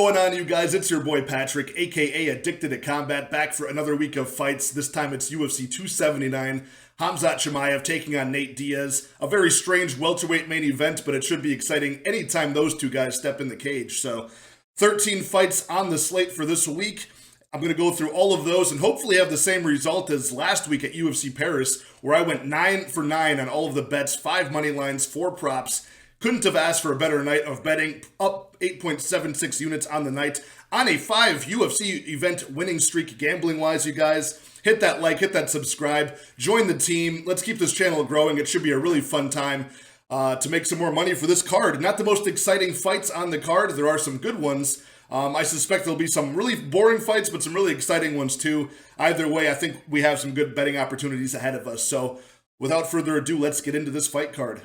going on, you guys? It's your boy Patrick, aka Addicted to Combat, back for another week of fights. This time it's UFC 279. Khamzat Chimaev taking on Nate Diaz. A very strange welterweight main event, but it should be exciting anytime those two guys step in the cage. So, 13 fights on the slate for this week. I'm going to go through all of those and hopefully have the same result as last week at UFC Paris, where I went 9 for 9 on all of the bets, 5 money lines, 4 props. Couldn't have asked for a better night of betting, up 8.76 units on the night, on a 5 UFC event winning streak gambling-wise, you guys. Hit that like, hit that subscribe, join the team. Let's keep this channel growing. It should be a really fun time to make some more money for this card. Not the most exciting fights on the card. There are some good ones. I suspect there'll be some really boring fights, but some really exciting ones too. Either way, I think we have some good betting opportunities ahead of us. So without further ado, let's get into this fight card.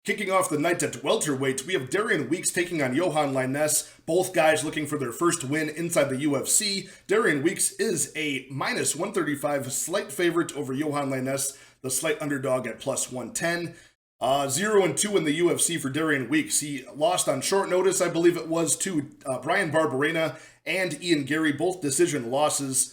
Kicking off the night at welterweight, we have Darian Weeks taking on Johan Lainesse. Both guys looking for their first win inside the UFC. Darian Weeks is a minus 135 slight favorite over Johan Lainesse, the slight underdog at plus 110. 0-2 in the UFC for Darian Weeks. He lost on short notice, I believe it was, to Bryan Barberena and Ian Gary, both decision losses.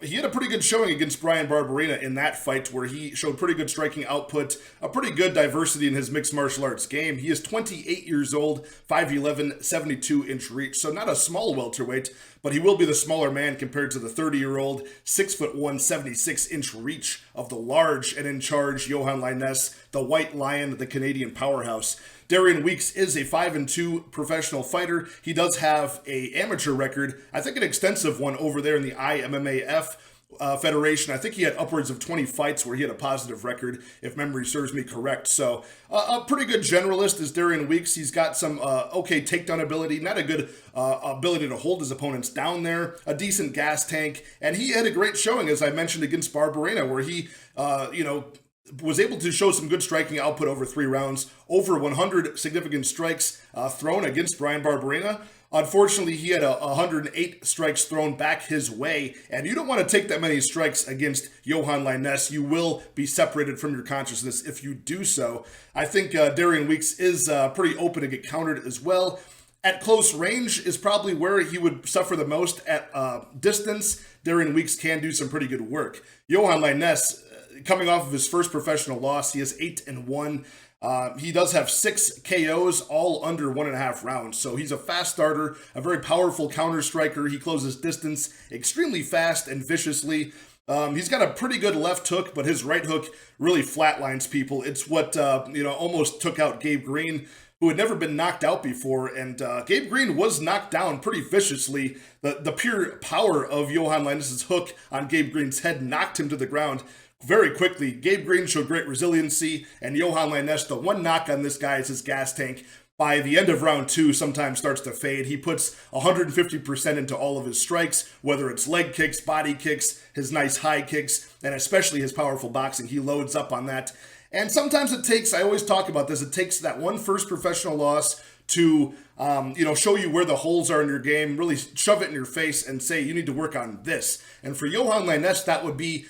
He had a pretty good showing against Bryan Barberena in that fight where he showed pretty good striking output, a pretty good diversity in his mixed martial arts game. He is 28 years old, 5'11", 72-inch reach, so not a small welterweight, but he will be the smaller man compared to the 30-year-old, 6'1", 76-inch reach of the large and in charge Johan Lainesse, the White Lion, the Canadian powerhouse. Darian Weeks is a 5-2 professional fighter. He does have an amateur record, I think an extensive one over there in the IMMAF Federation. I think he had upwards of 20 fights where he had a positive record, if memory serves me correct. So a pretty good generalist is Darian Weeks. He's got some okay takedown ability, not a good ability to hold his opponents down there, a decent gas tank, and he had a great showing, as I mentioned, against Barberena, where he, was able to show some good striking output over 3 rounds, over 100 significant strikes thrown against Bryan Barberena. Unfortunately, he had 108 strikes thrown back his way, and you don't want to take that many strikes against Johan Lainesse. You will be separated from your consciousness if you do so. I think Darian Weeks is pretty open to get countered as well. At close range is probably where he would suffer the most. At distance, Darian Weeks can do some pretty good work. Johan Lainesse, coming off of his first professional loss, he is 8-1. He does have 6 KOs, all under 1.5 rounds. So he's a fast starter, a very powerful counter striker. He closes distance extremely fast and viciously. He's got a pretty good left hook, but his right hook really flatlines people. It's what almost took out Gabe Green, who had never been knocked out before, and Gabe Green was knocked down pretty viciously. The pure power of Johan Lainesse's hook on Gabe Green's head knocked him to the ground very quickly. Gabe Green showed great resiliency, and Johan Lainesse, the one knock on this guy is his gas tank. By the end of round 2, sometimes starts to fade. He puts 150% into all of his strikes, whether it's leg kicks, body kicks, his nice high kicks, and especially his powerful boxing. He loads up on that. And sometimes it takes, I always talk about this, it takes that one first professional loss to show you where the holes are in your game, really shove it in your face and say, you need to work on this. And for Johan Lainesse, that would be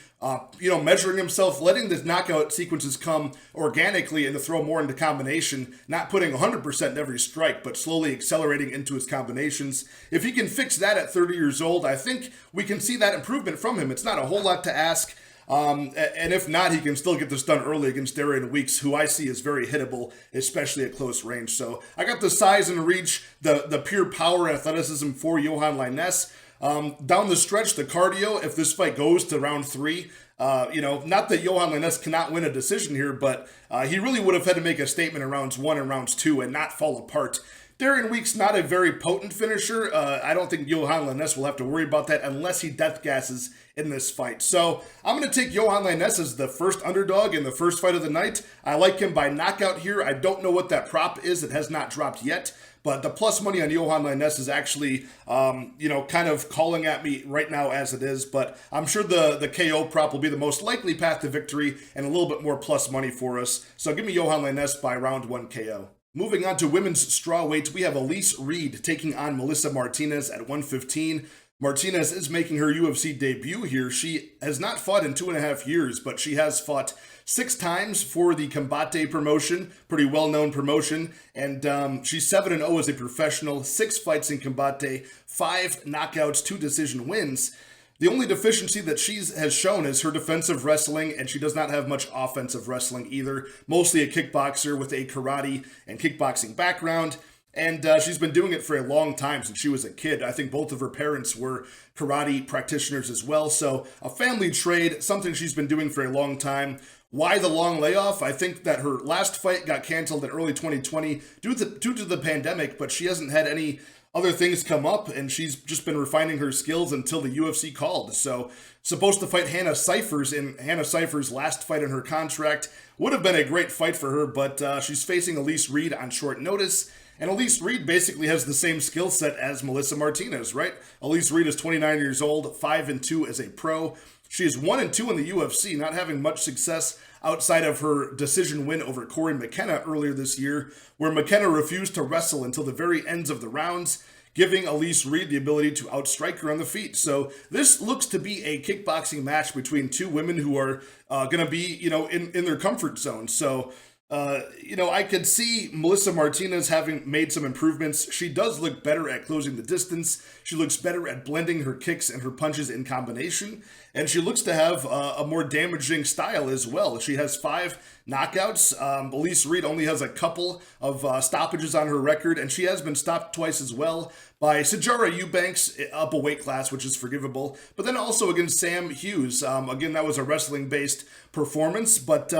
measuring himself, letting the knockout sequences come organically and to throw more into combination, not putting 100% in every strike, but slowly accelerating into his combinations. If he can fix that at 30 years old, I think we can see that improvement from him. It's not a whole lot to ask. And if not, he can still get this done early against Darian Weeks, who I see is very hittable, especially at close range. So I got the size and reach, the pure power and athleticism for Johan Lainesse. Down the stretch, the cardio, if this fight goes to round 3, not that Johan Lainesse cannot win a decision here, but he really would have had to make a statement in rounds 1 and rounds 2 and not fall apart. Darian Weeks, not a very potent finisher. I don't think Johan Lainesse will have to worry about that unless he death gasses in this fight. So I'm going to take Johan Lainesse as the first underdog in the first fight of the night. I like him by knockout here. I don't know what that prop is. It has not dropped yet. But the plus money on Johan Lainesse is actually, kind of calling at me right now as it is. But I'm sure the KO prop will be the most likely path to victory and a little bit more plus money for us. So give me Johan Lainesse by round 1 KO. Moving on to women's strawweight, we have Elise Reed taking on Melissa Martinez at 115. Martinez is making her UFC debut here. She has not fought in 2.5 years, but she has fought 6 times for the Combate promotion, pretty well-known promotion, and she's 7-0 as a professional, 6 fights in Combate, 5 knockouts, 2 decision wins. The only deficiency that she has shown is her defensive wrestling, and she does not have much offensive wrestling either. Mostly a kickboxer with a karate and kickboxing background. And she's been doing it for a long time since she was a kid. I think both of her parents were karate practitioners as well. So a family trade, something she's been doing for a long time. Why the long layoff? I think that her last fight got canceled in early 2020 due to the pandemic, but she hasn't had any other things come up, and she's just been refining her skills until the UFC called. So, supposed to fight Hannah Cifers in Hannah Cifers' last fight in her contract. Would have been a great fight for her, but she's facing Elise Reed on short notice. And Elise Reed basically has the same skill set as Melissa Martinez, right? Elise Reed is 29 years old, 5-2 as a pro. She is 1-2 in the UFC, not having much success outside of her decision win over Corey McKenna earlier this year, where McKenna refused to wrestle until the very ends of the rounds, giving Elise Reed the ability to outstrike her on the feet. So this looks to be a kickboxing match between two women who are going to be, in their comfort zone. So, I could see Melissa Martinez having made some improvements. She does look better at closing the distance. She looks better at blending her kicks and her punches in combination. And she looks to have a more damaging style as well. She has 5 knockouts. Elise Reed only has a couple of stoppages on her record, and she has been stopped twice as well by Sijara Eubanks up a weight class, which is forgivable, but then also against Sam Hughes. Again, that was a wrestling-based performance, but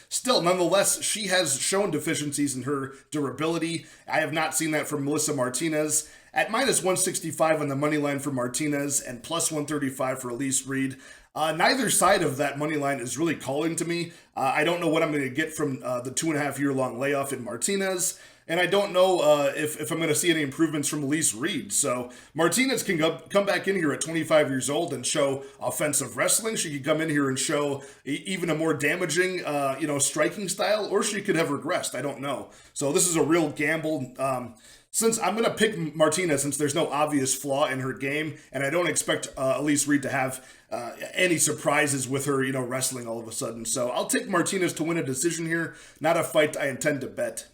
still, nonetheless, she has shown deficiencies in her durability. I have not seen that from Melissa Martinez. At minus 165 on the money line for Martinez and plus 135 for Elise Reed. Neither side of that money line is really calling to me. I don't know what I'm going to get from the 2.5-year-long layoff in Martinez. And I don't know if I'm going to see any improvements from Elise Reed. So Martinez can come back in here at 25 years old and show offensive wrestling. She could come in here and show even a more damaging, striking style, or she could have regressed. I don't know. So this is a real gamble. Since I'm going to pick Martinez, since there's no obvious flaw in her game, and I don't expect Elise Reed to have any surprises with her, wrestling all of a sudden. So I'll take Martinez to win a decision here, not a fight I intend to bet.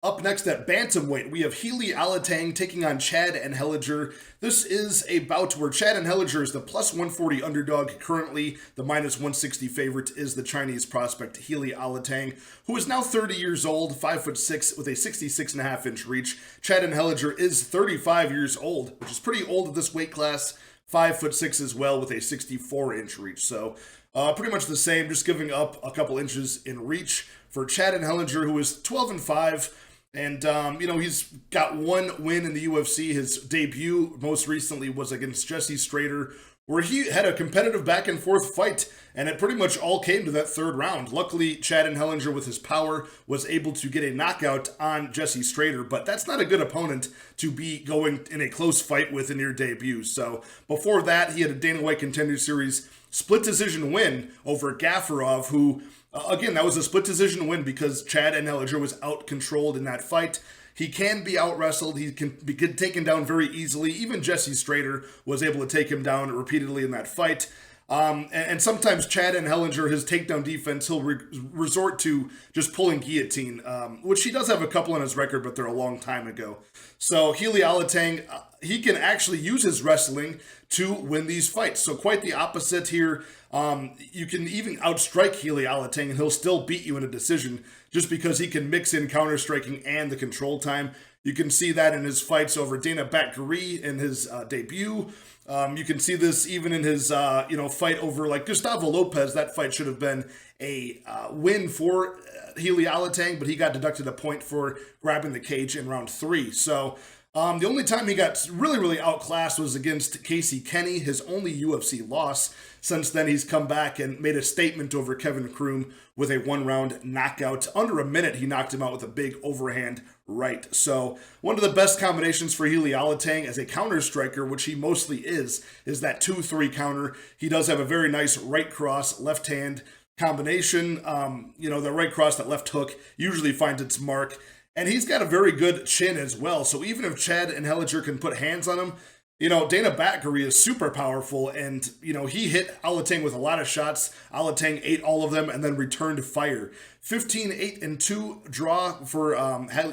Up next at bantamweight, we have Healy Alateng taking on Chad Anheliger. This is a bout where Chad Anheliger is the plus 140 underdog. Currently, the minus 160 favorite is the Chinese prospect Healy Alateng, who is now 30 years old, 5'6", with a 66.5-inch reach. Chad Anheliger is 35 years old, which is pretty old at this weight class, 5'6" as well, with a 64-inch reach. So pretty much the same, just giving up a couple inches in reach for Chad Anheliger, who is 12-5. And, he's got 1 win in the UFC. His debut most recently was against Jesse Strader, where he had a competitive back-and-forth fight, and it pretty much all came to that 3rd round. Luckily, Chad Anheliger, with his power, was able to get a knockout on Jesse Strader, but that's not a good opponent to be going in a close fight with in your debut. So before that, he had a Dana White Contender Series split decision win over Gafarov, who... Again, that was a split decision win because Chad Anheliger was out-controlled in that fight. He can be out-wrestled. He can be taken down very easily. Even Jesse Strader was able to take him down repeatedly in that fight. And sometimes Chad Anheliger, his takedown defense, he'll resort to just pulling guillotine, which he does have a couple on his record, but they're a long time ago. So Healy Alateng, he can actually use his wrestling to win these fights. So quite the opposite here. You can even outstrike Healy Alateng, and he'll still beat you in a decision just because he can mix in counter-striking and the control time. You can see that in his fights over Dana Bakary in his debut. You can see this even in his, fight over like Gustavo Lopez. That fight should have been a win for Healy Alateng, but he got deducted a point for grabbing the cage in round 3. So the only time he got really, really outclassed was against Casey Kenny, his only UFC loss. Since then, he's come back and made a statement over Kevin Kroom with a 1-round knockout. Under a minute, he knocked him out with a big overhand right. So one of the best combinations for Healy Alateng as a counter striker, which he mostly is that 2-3 counter. He does have a very nice right cross, left hand combination. The right cross, that left hook usually finds its mark. And he's got a very good chin as well. So even if Chad Anheliger can put hands on him, Dana Batkery is super powerful, and, he hit Alateng with a lot of shots. Alateng ate all of them and then returned fire. 15-8-2 draw for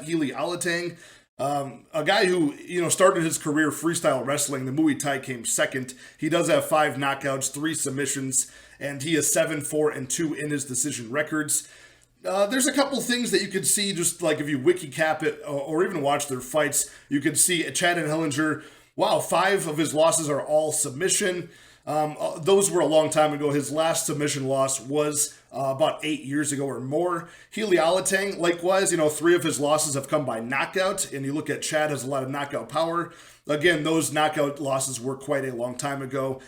Healy Alateng. A guy who, started his career freestyle wrestling. The Muay Thai came second. He does have 5 knockouts, 3 submissions, and he is 7-4-2 in his decision records. There's a couple things that you could see, just like if you wiki cap it or even watch their fights. You could see Chad Anheliger. Wow, 5 of his losses are all submission. Those were a long time ago. His last submission loss was about 8 years ago or more. Healy Alateng, likewise, 3 of his losses have come by knockout. And you look at Chad, has a lot of knockout power. Again, those knockout losses were quite a long time ago.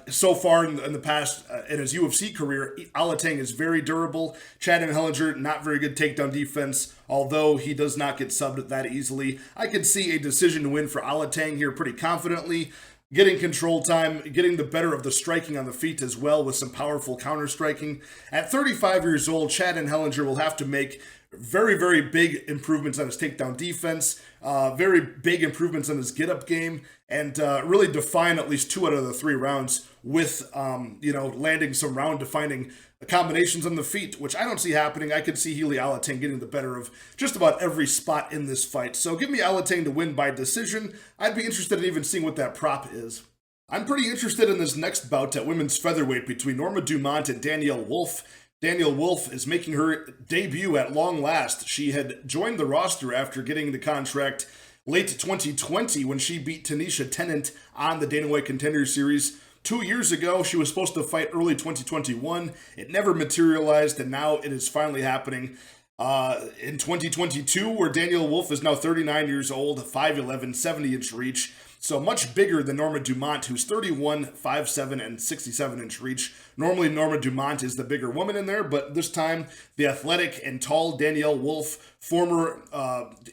So far in the past, in his UFC career, Alateng is very durable. Chad Anheliger, not very good takedown defense, although he does not get subbed that easily. I could see a decision win for Alateng here pretty confidently. Getting control time, getting the better of the striking on the feet as well with some powerful counter striking. At 35 years old, Chad Anheliger will have to make very, very big improvements on his takedown defense, very big improvements on his get-up game, and really define at least 2 out of the 3 rounds with, landing some round-defining combinations on the feet, which I don't see happening. I could see Healy Alateng getting the better of just about every spot in this fight. So give me Alateng to win by decision. I'd be interested in even seeing what that prop is. I'm pretty interested in this next bout at women's featherweight between Norma Dumont and Danielle Wolf. Danielle Wolf is making her debut at long last. She had joined the roster after getting the contract late 2020 when she beat Tanisha Tennant on the Dana White Contender Series. 2 years ago, she was supposed to fight early 2021. It never materialized, and now it is finally happening in 2022, where Danielle Wolf is now 39 years old, 5'11", 70-inch reach. So much bigger than Norma Dumont, who's 31, 5'7", and 67-inch reach. Normally, Norma Dumont is the bigger woman in there, but this time, the athletic and tall Danielle Wolf, former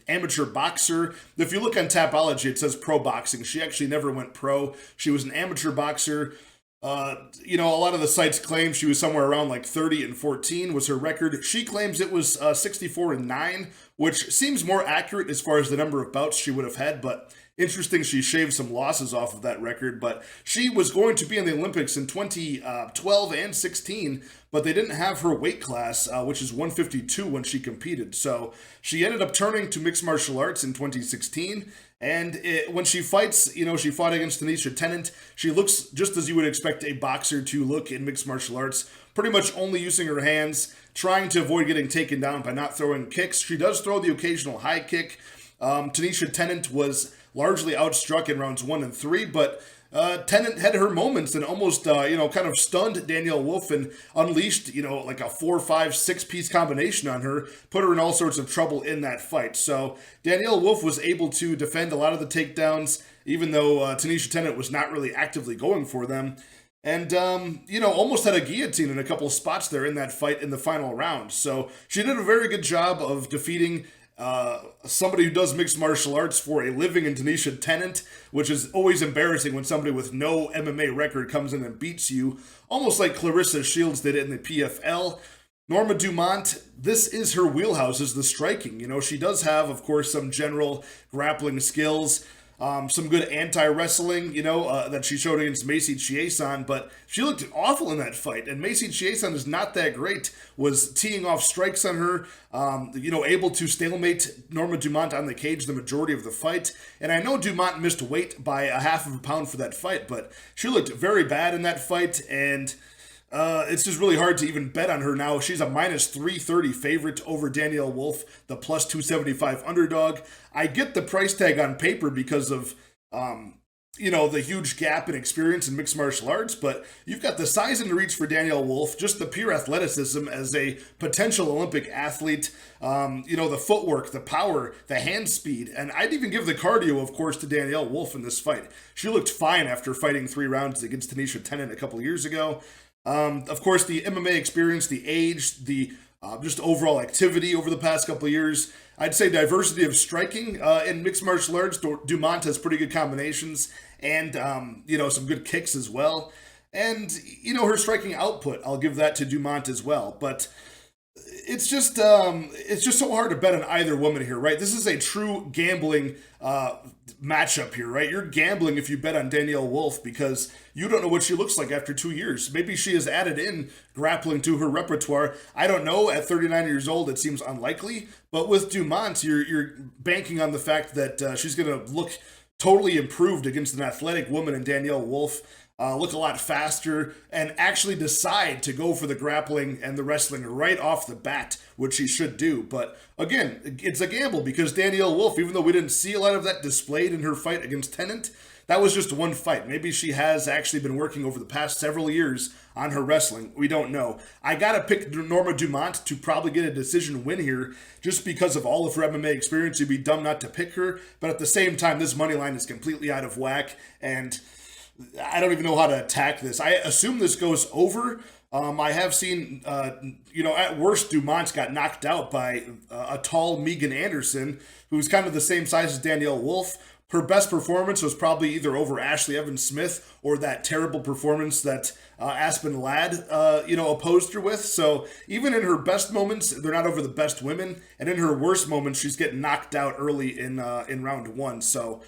amateur boxer. If you look on Tapology, it says pro boxing. She actually never went pro. She was an amateur boxer. A lot of the sites claim she was somewhere around like 30-14 was her record. She claims it was 64-9, which seems more accurate as far as the number of bouts she would have had, but interesting, she shaved some losses off of that record. But she was going to be in the Olympics in 2012 and 16, but they didn't have her weight class, which is 152 when she competed. So she ended up turning to mixed martial arts in 2016. And when she fights, she fought against Tanisha Tennant. She looks just as you would expect a boxer to look in mixed martial arts, pretty much only using her hands, trying to avoid getting taken down by not throwing kicks. She does throw the occasional high kick. Tanisha Tennant was largely outstruck in rounds 1 and 3, but Tennant had her moments and almost, kind of stunned Danielle Wolf and unleashed, like a 4, 5, 6-piece combination on her, put her in all sorts of trouble in that fight. So Danielle Wolf was able to defend a lot of the takedowns, even though Tanisha Tennant was not really actively going for them. And, almost had a guillotine in a couple of spots there in that fight in the final round. So she did a very good job of defeating somebody who does mixed martial arts for a living in Tanisha Tennant, which is always embarrassing when somebody with no MMA record comes in and beats you, almost like Clarissa Shields did it in the PFL. Norma Dumont, this is her wheelhouse, is the striking. She does have, of course, some general grappling skills, some good anti-wrestling, that she showed against Macy Chiasson, but she looked awful in that fight, and Macy Chiasson is not that great, was teeing off strikes on her, able to stalemate Norma Dumont on the cage the majority of the fight, and I know Dumont missed weight by a half of a pound for that fight, but she looked very bad in that fight, and it's just really hard to even bet on her now. She's a minus 330 favorite over Danielle Wolf, the plus 275 underdog. I get the price tag on paper because of, the huge gap in experience in mixed martial arts, but you've got the size and the reach for Danielle Wolf, just the pure athleticism as a potential Olympic athlete, the footwork, the power, the hand speed, and I'd even give the cardio, of course, to Danielle Wolf in this fight. She looked fine after fighting 3 rounds against Tanisha Tennant a couple years ago. Of course, the MMA experience, the age, the just overall activity over the past couple of years. I'd say diversity of striking in mixed martial arts. Dumont has pretty good combinations and, some good kicks as well. And, her striking output, I'll give that to Dumont as well. But It's just so hard to bet on either woman here, right? This is a true gambling matchup here, right? You're gambling if you bet on Danielle Wolf because you don't know what she looks like after 2 years. Maybe she has added in grappling to her repertoire. I don't know. At 39 years old, it seems unlikely. But with Dumont, you're banking on the fact that she's going to look totally improved against an athletic woman in Danielle Wolf. Look a lot faster, and actually decide to go for the grappling and the wrestling right off the bat, which she should do. But again, it's a gamble because Danielle Wolf, even though we didn't see a lot of that displayed in her fight against Tennant, that was just one fight. Maybe she has actually been working over the past several years on her wrestling. We don't know. I gotta pick Norma Dumont to probably get a decision win here, just because of all of her MMA experience. You'd be dumb not to pick her. But at the same time, this money line is completely out of whack, and I don't even know how to attack this. I assume this goes over. I have seen, at worst, Dumont's got knocked out by a tall Megan Anderson, who's kind of the same size as Danielle Wolf. Her best performance was probably either over Ashley Evans Smith or that terrible performance that Aspen Ladd, opposed her with. So even in her best moments, they're not over the best women, and in her worst moments, she's getting knocked out early in round one. So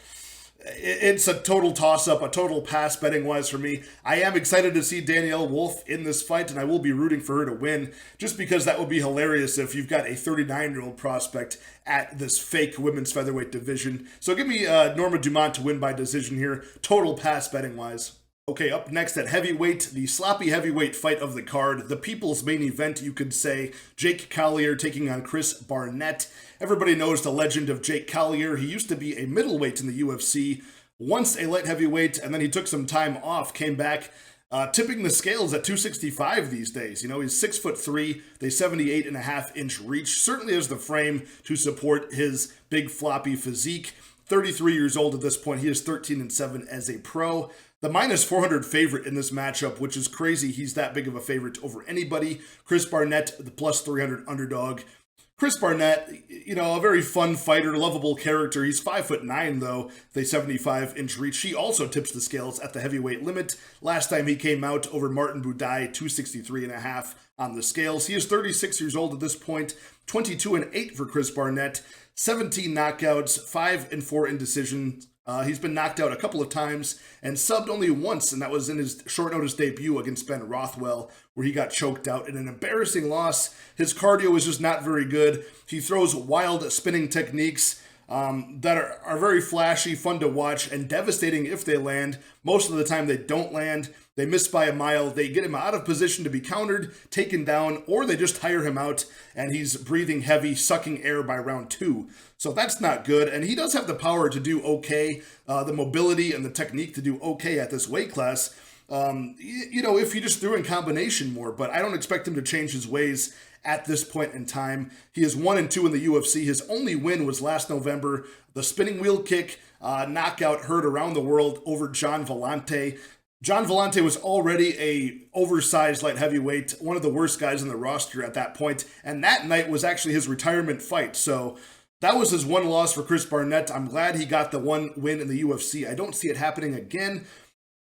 it's a total toss-up, a total pass betting-wise for me. I am excited to see Danielle Wolf in this fight, and I will be rooting for her to win, just because that would be hilarious if you've got a 39-year-old prospect at this fake women's featherweight division. So give me Norma Dumont to win by decision here, total pass betting-wise. Okay, up next at heavyweight, the sloppy heavyweight fight of the card, the people's main event, you could say. Jake Collier taking on Chris Barnett. Everybody knows the legend of Jake Collier. He used to be a middleweight in the UFC, once a light heavyweight, and then he took some time off, came back, tipping the scales at 265 these days. He's 6'3", the 78.5-inch reach. Certainly has the frame to support his big floppy physique. 33 years old at this point. He is 13-7 as a pro. The minus 400 favorite in this matchup, which is crazy. He's that big of a favorite over anybody. Chris Barnett, the plus 300 underdog. Chris Barnett, a very fun fighter, lovable character. He's 5'9", though, the 75-inch reach. He also tips the scales at the heavyweight limit. Last time he came out over Martin Budai, 263.5 on the scales. He is 36 years old at this point, 22-8 for Chris Barnett, 17 knockouts, 5-4 indecisions. He's been knocked out a couple of times and subbed only once, and that was in his short notice debut against Ben Rothwell, where he got choked out in an embarrassing loss. His cardio is just not very good. He throws wild spinning techniques that are very flashy, fun to watch, and devastating if they land. Most of the time they don't land. They miss by a mile. They get him out of position to be countered, taken down, or they just tire him out, and he's breathing heavy, sucking air by round 2. So that's not good, and he does have the power to do okay, the mobility and the technique to do okay at this weight class, if he just threw in combination more, but I don't expect him to change his ways at this point in time. He is 1-2 in the UFC. His only win was last November, the spinning wheel kick knockout heard around the world over John Vellante. John Vellante was already a oversized light heavyweight, one of the worst guys in the roster at that point, and that night was actually his retirement fight. So that was his one loss for Chris Barnett. I'm glad he got the one win in the UFC. I don't see it happening again.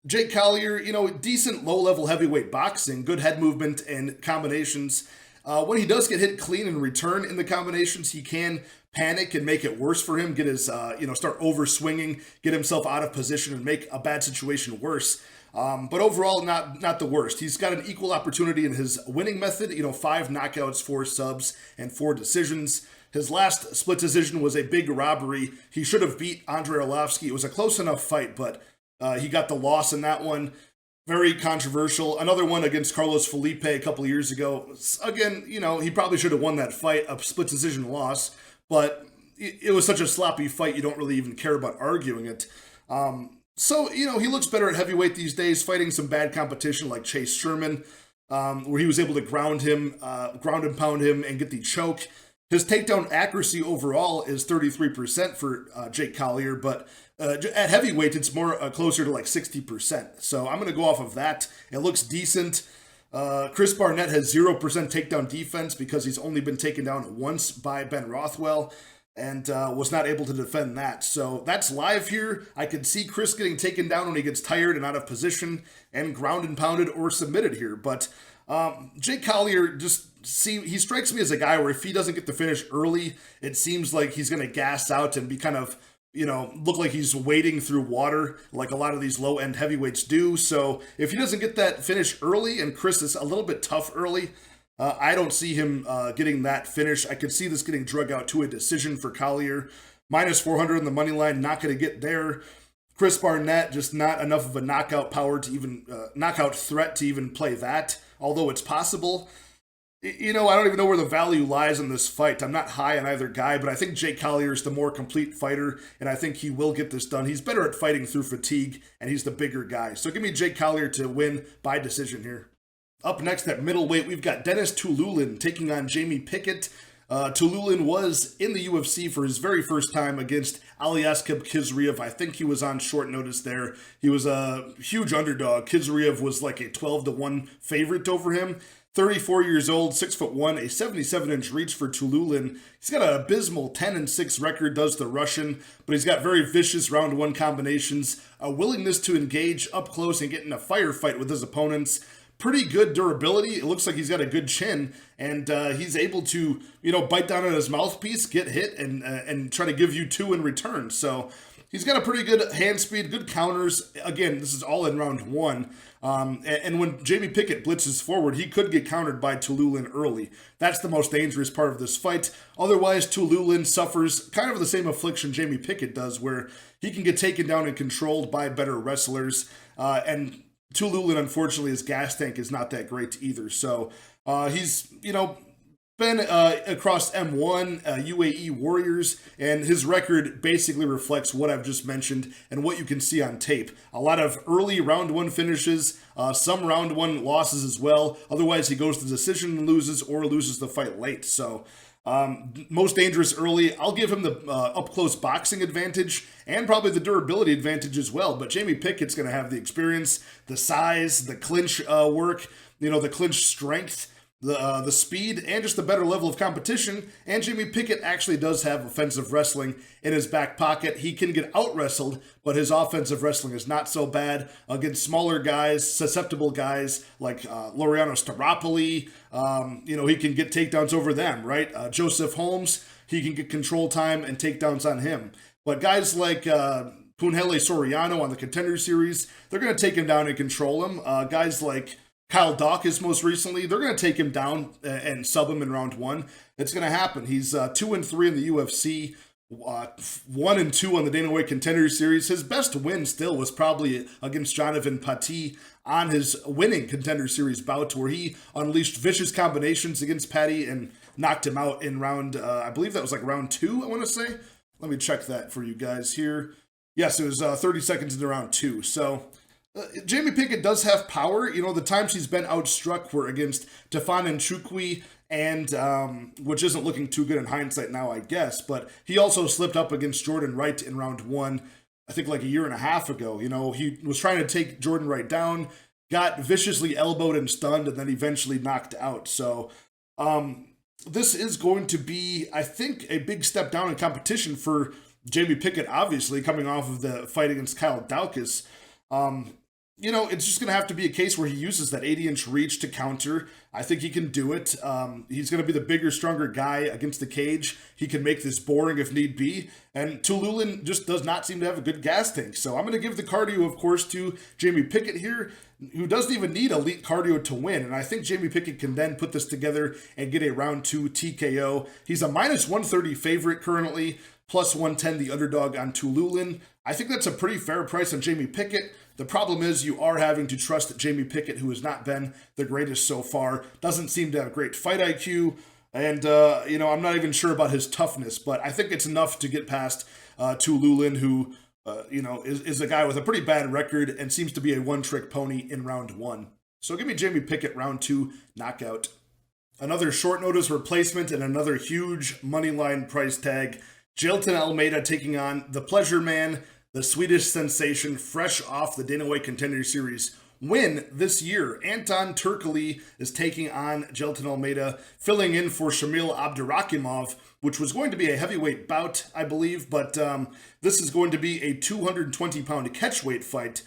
Jake Collier, decent low-level heavyweight boxing, good head movement and combinations. When he does get hit clean and return in the combinations, he can panic and make it worse for him, get his, start over-swinging, get himself out of position and make a bad situation worse. But overall, not the worst. He's got an equal opportunity in his winning method, 5 knockouts, 4 subs, and 4 decisions. His last split decision was a big robbery. He should have beat Andrei Arlovsky. It was a close enough fight, but he got the loss in that one. Very controversial. Another one against Carlos Felipe a couple of years ago. Again, he probably should have won that fight, a split decision loss, but it was such a sloppy fight, you don't really even care about arguing it. So, he looks better at heavyweight these days, fighting some bad competition like Chase Sherman, where he was able to ground and pound him, and get the choke. His takedown accuracy overall is 33% for Jake Collier, but at heavyweight, it's more closer to like 60%. So I'm going to go off of that. It looks decent. Chris Barnett has 0% takedown defense because he's only been taken down once by Ben Rothwell and was not able to defend that. So that's live here. I could see Chris getting taken down when he gets tired and out of position and ground and pounded or submitted here. But Jake Collier he strikes me as a guy where if he doesn't get the finish early, it seems like he's going to gas out and be kind of, look like he's wading through water like a lot of these low-end heavyweights do. So if he doesn't get that finish early, and Chris is a little bit tough early, I don't see him getting that finish. I could see this getting drug out to a decision for Collier. Minus 400 on the money line, not going to get there. Chris Barnett, just not enough of a knockout power to even, knockout threat to even play that, although it's possible. I don't even know where the value lies in this fight. I'm not high on either guy, but I think Jake Collier is the more complete fighter, and I think he will get this done. He's better at fighting through fatigue, and he's the bigger guy. So give me Jake Collier to win by decision here. Up next at middleweight, we've got Dennis Tiuliulin taking on Jamie Pickett. Tiuliulin was in the UFC for his very first time against Aliaskhab Khizriev. I think he was on short notice there. He was a huge underdog. Khizriev was like a 12-1 favorite over him. 34 years old, 6'1", a 77-inch reach for Tiuliulin. He's got an abysmal 10-6 record, does the Russian, but he's got very vicious round one combinations, a willingness to engage up close and get in a firefight with his opponents. Pretty good durability. It looks like he's got a good chin, and he's able to, bite down on his mouthpiece, get hit, and try to give you two in return. So he's got a pretty good hand speed, good counters. Again, this is all in round one. And when Jamie Pickett blitzes forward, he could get countered by Tiuliulin early. That's the most dangerous part of this fight. Otherwise, Tiuliulin suffers kind of the same affliction Jamie Pickett does, where he can get taken down and controlled by better wrestlers. And Tiuliulin, unfortunately, his gas tank is not that great either. So he's, been across M1, UAE Warriors, and his record basically reflects what I've just mentioned and what you can see on tape. A lot of early round one finishes, some round one losses as well. Otherwise, he goes to decision and loses, or loses the fight late. So most dangerous early. I'll give him the up-close boxing advantage and probably the durability advantage as well. But Jamie Pickett's going to have the experience, the size, the clinch work, the clinch strength, the speed, and just the better level of competition. And Jamie Pickett actually does have offensive wrestling in his back pocket. He can get out-wrestled, but his offensive wrestling is not so bad against smaller guys, susceptible guys like Laureano Staropoli. He can get takedowns over them, right? Joseph Holmes, he can get control time and takedowns on him. But guys like Punhele Soriano on the Contender Series, they're going to take him down and control him. Guys like Kyle Dawkins most recently, they're going to take him down and sub him in round one. It's going to happen. He's 2-3 in the UFC, 1-2 on the Dana White Contender Series. His best win still was probably against Jonathan Patti on his winning Contender Series bout, where he unleashed vicious combinations against Patti and knocked him out in round, I believe that was like round 2, I want to say. Let me check that for you guys here. Yes, it was 30 seconds into round 2. So Jamie Pickett does have power. The times he's been outstruck were against Tefan Nchukwi, and which isn't looking too good in hindsight now, I guess. But he also slipped up against Jordan Wright in round 1, I think like a year and a half ago. He was trying to take Jordan Wright down, got viciously elbowed and stunned, and then eventually knocked out. So this is going to be, I think, a big step down in competition for Jamie Pickett, obviously, coming off of the fight against Kyle Dawkins. It's just going to have to be a case where he uses that 80-inch reach to counter. I think he can do it. He's going to be the bigger, stronger guy against the cage. He can make this boring if need be. And Tiuliulin just does not seem to have a good gas tank. So I'm going to give the cardio, of course, to Jamie Pickett here, who doesn't even need elite cardio to win. And I think Jamie Pickett can then put this together and get a round 2 TKO. He's a minus 130 favorite currently, plus 110 the underdog on Tiuliulin. I think that's a pretty fair price on Jamie Pickett. The problem is you are having to trust Jamie Pickett, who has not been the greatest so far, doesn't seem to have great fight IQ, and, I'm not even sure about his toughness, but I think it's enough to get past Tiuliulin, who, is a guy with a pretty bad record and seems to be a one-trick pony in round 1. So give me Jamie Pickett, round 2, knockout. Another short notice replacement and another huge money line price tag. Jailton Almeida taking on the Pleasure Man, the Swedish sensation, fresh off the Dana White Contender Series win this year. Anton Turkalj is taking on Jailton Almeida, filling in for Shamil Abdurakhimov, which was going to be a heavyweight bout, I believe, but this is going to be a 220-pound catchweight fight.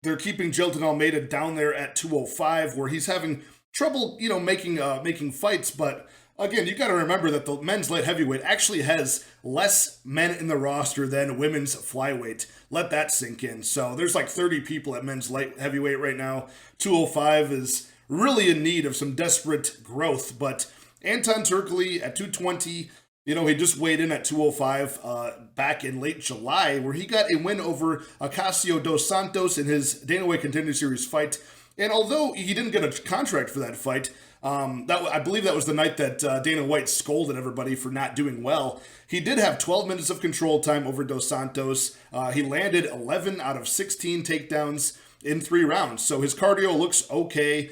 They're keeping Jailton Almeida down there at 205, where he's having trouble, making fights. But again, you got to remember that the men's light heavyweight actually has less men in the roster than women's flyweight. Let that sink in. So there's like 30 people at men's light heavyweight right now. 205 is really in need of some desperate growth. But Anton Turkalj at 220, he just weighed in at 205 back in late July, where he got a win over Acacio dos Santos in his Dana White Contender Series fight. And although he didn't get a contract for that fight, I believe that was the night that Dana White scolded everybody for not doing well. He did have 12 minutes of control time over Dos Santos. He landed 11 out of 16 takedowns in 3 rounds. So his cardio looks okay.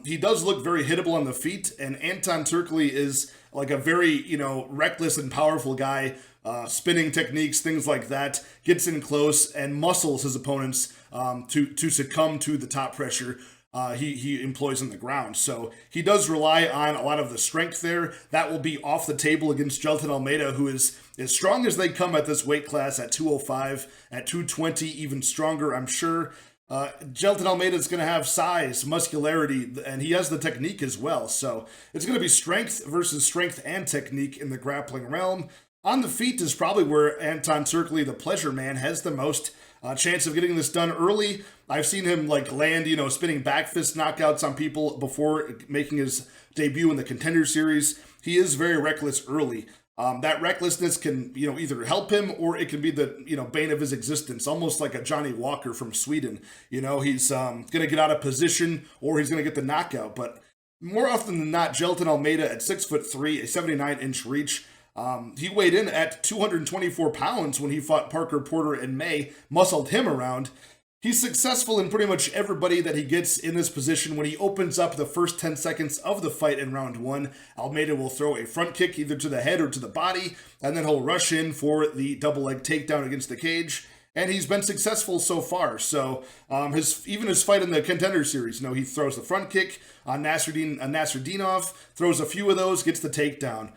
He does look very hittable on the feet, and Anton Turkalj is like a very, reckless and powerful guy. Spinning techniques, things like that, gets in close and muscles his opponents to succumb to the top pressure he employs on the ground. So he does rely on a lot of the strength there. That will be off the table against Jailton Almeida, who is as strong as they come at this weight class at 205, at 220, even stronger, I'm sure. Jailton Almeida is going to have size, muscularity, and he has the technique as well. So it's going to be strength versus strength and technique in the grappling realm. On the feet is probably where Anton Turkalj, the pleasure man, has the most chance of getting this done early. I've seen him land, spinning back fist knockouts on people before making his debut in the Contender Series. He is very reckless early. That recklessness can, either help him or it can be the, bane of his existence, almost like a Johnny Walker from Sweden. He's going to get out of position or he's going to get the knockout. But more often than not, Jailton Almeida at 6'3", a 79-inch reach. He weighed in at 224 pounds when he fought Parker Porter in May, muscled him around. He's successful in pretty much everybody that he gets in this position. When he opens up the first 10 seconds of the fight in round 1, Almeida will throw a front kick either to the head or to the body, and then he'll rush in for the double leg takedown against the cage. And he's been successful so far. So his fight in the Contender Series, he throws the front kick on Nasruddinov, throws a few of those, gets the takedown.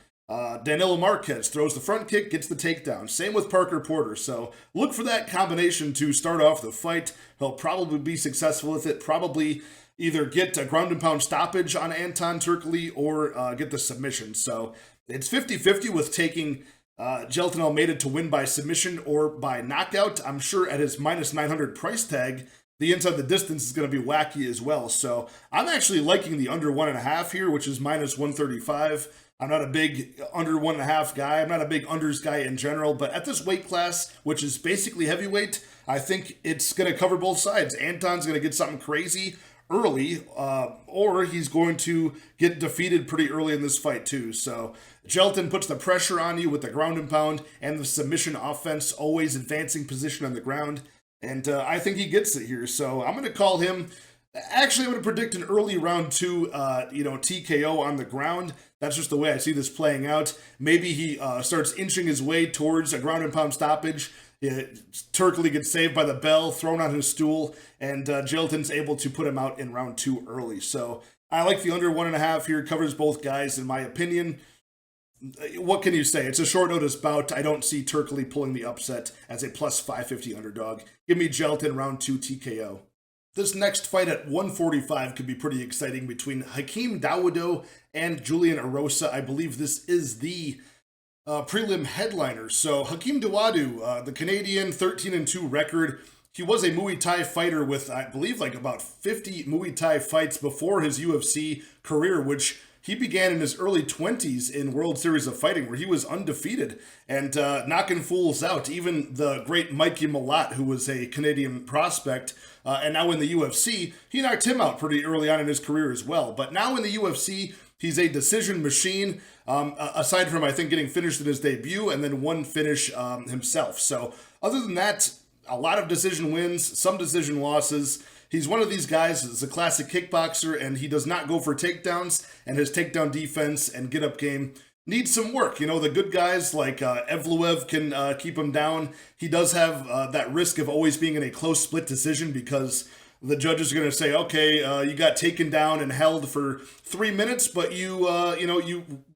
Danilo Marquez throws the front kick, gets the takedown. Same with Parker Porter. So look for that combination to start off the fight. He'll probably be successful with it. Probably either get a ground and pound stoppage on Anton Turkalj or get the submission. So it's 50-50 with taking Jailton Almeida to win by submission or by knockout. I'm sure at his minus 900 price tag, the inside the distance is going to be wacky as well. So I'm actually liking the under 1.5 here, which is minus 135. I'm not a big under 1.5 guy. I'm not a big unders guy in general, but at this weight class, which is basically heavyweight, I think it's going to cover both sides. Anton's going to get something crazy early, or he's going to get defeated pretty early in this fight too. So Jailton puts the pressure on you with the ground and pound and the submission offense, always advancing position on the ground, and I think he gets it here. So I'm going to call him. Actually, I'm going to predict an early round 2, TKO on the ground. That's just the way I see this playing out. Maybe he starts inching his way towards a ground and pound stoppage. Turkalj gets saved by the bell, thrown on his stool, and Jailton's able to put him out in round 2 early. So I like the under 1.5 here. Covers both guys, in my opinion. What can you say? It's a short notice bout. I don't see Turkalj pulling the upset as a plus 550 underdog. Give me Jailton round 2 TKO. This next fight at 145 could be pretty exciting between Hakeem Dawodu and Julian Erosa. I believe this is the prelim headliner. So Hakeem Dawodu, the Canadian, 13-2 record. He was a Muay Thai fighter with, I believe, about 50 Muay Thai fights before his UFC career, which he began in his early 20s in World Series of Fighting, where he was undefeated and knocking fools out. Even the great Mikey Malott, who was a Canadian prospect, and now in the UFC, he knocked him out pretty early on in his career as well. But now in the UFC, he's a decision machine, aside from, I think, getting finished in his debut and then one finish himself. So other than that, a lot of decision wins, some decision losses. He's one of these guys that's a classic kickboxer, and he does not go for takedowns, and his takedown defense and get-up game needs some work. The good guys like Evloev can keep him down. He does have that risk of always being in a close split decision because the judges are going to say, okay, you got taken down and held for 3 minutes, but you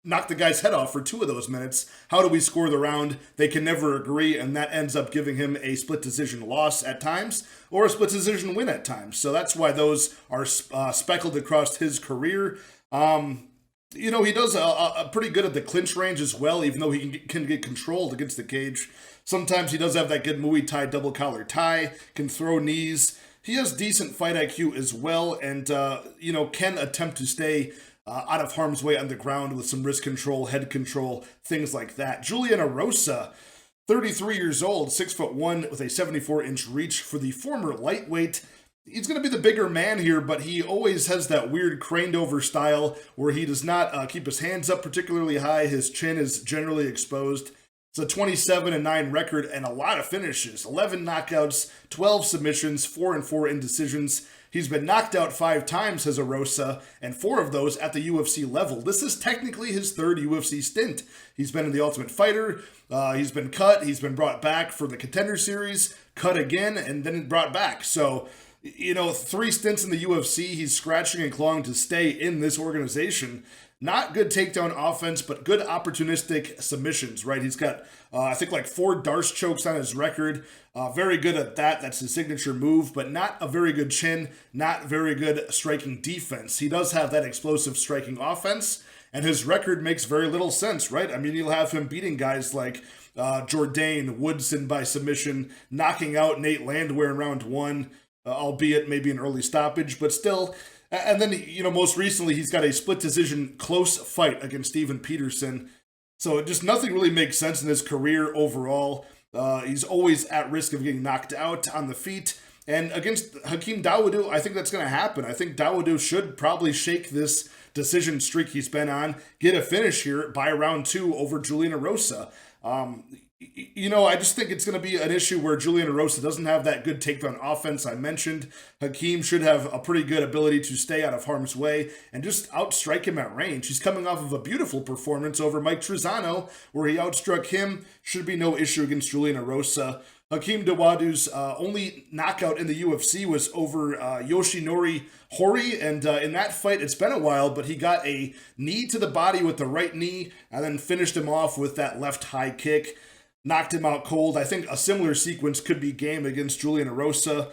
knocked the guy's head off for 2 of those minutes. How do we score the round? They can never agree, and that ends up giving him a split decision loss at times or a split decision win at times. So that's why those are speckled across his career. He does a pretty good at the clinch range as well, even though he can get controlled against the cage. Sometimes he does have that good Muay Thai double collar tie, can throw knees. He has decent fight IQ as well, and, can attempt to stay out of harm's way on the ground with some wrist control, head control, things like that. Julian Erosa, 33 years old, 6'1", with a 74-inch reach for the former lightweight. He's going to be the bigger man here, but he always has that weird craned-over style where he does not keep his hands up particularly high. His chin is generally exposed. It's a 27-9 record and a lot of finishes. 11 knockouts, 12 submissions, 4-4 indecisions. He's been knocked out 5 times as Erosa, and 4 of those at the UFC level. This is technically his 3rd UFC stint. He's been in The Ultimate Fighter, he's been cut, he's been brought back for the Contender Series, cut again, and then brought back. So, 3 stints in the UFC, he's scratching and clawing to stay in this organization. Not good takedown offense, but good opportunistic submissions, right? He's got, I think, like 4 Darce chokes on his record. Very good at that. That's his signature move, but not a very good chin, not very good striking defense. He does have that explosive striking offense, and his record makes very little sense, right? I mean, you'll have him beating guys like Jourdain, Woodson by submission, knocking out Nate Landwehr in round 1, albeit maybe an early stoppage, but still. And then, most recently, he's got a split decision close fight against Steven Peterson. So just nothing really makes sense in his career overall. He's always at risk of getting knocked out on the feet. And against Hakeem Dawodu, I think that's going to happen. I think Dawodu should probably shake this decision streak he's been on, get a finish here by round 2 over Julian Erosa. I just think it's going to be an issue where Julian Erosa doesn't have that good takedown offense I mentioned. Hakeem should have a pretty good ability to stay out of harm's way and just outstrike him at range. He's coming off of a beautiful performance over Mike Trizano, where he outstruck him. Should be no issue against Julian Erosa. Hakeem Dawodu's only knockout in the UFC was over Yoshinori Hori, and in that fight, it's been a while, but he got a knee to the body with the right knee and then finished him off with that left high kick. Knocked him out cold. I think a similar sequence could be game against Julian Erosa.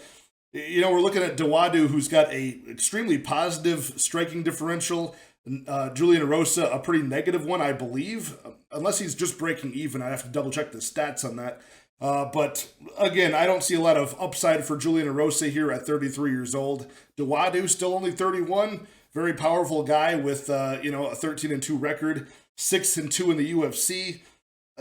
We're looking at Dawodu, who's got a extremely positive striking differential. Julian Erosa, a pretty negative one, I believe. Unless he's just breaking even. I have to double check the stats on that. But again, I don't see a lot of upside for Julian Erosa here at 33 years old. Dawodu, still only 31. Very powerful guy with, a 13-2 record. 6-2 in the UFC.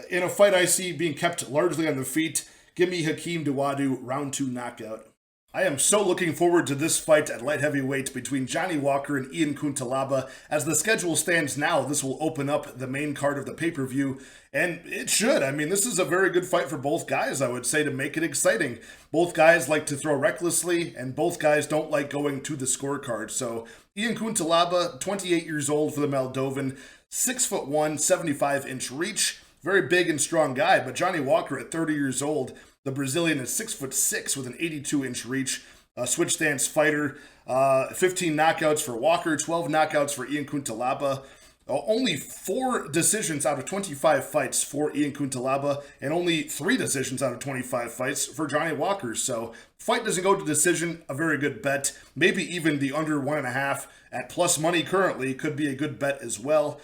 In a fight I see being kept largely on the feet, give me Hakeem Dawodu round 2 knockout. I am so looking forward to this fight at light heavyweight between Johnny Walker and Ian Cutelaba. As the schedule stands now, this will open up the main card of the pay-per-view, and it should. I mean, this is a very good fight for both guys, I would say, to make it exciting. Both guys like to throw recklessly, and both guys don't like going to the scorecard. So, Ian Cutelaba, 28 years old for the Moldovan, 6'1", 75-inch reach. Very big and strong guy, but Johnny Walker at 30 years old, the Brazilian is 6'6" with an 82-inch reach, a switch stance fighter, 15 knockouts for Walker, 12 knockouts for Ian Cutelaba. Only 4 decisions out of 25 fights for Ian Cutelaba, and only 3 decisions out of 25 fights for Johnny Walker. So, fight doesn't go to decision, a very good bet. Maybe even the under 1.5 at plus money currently could be a good bet as well.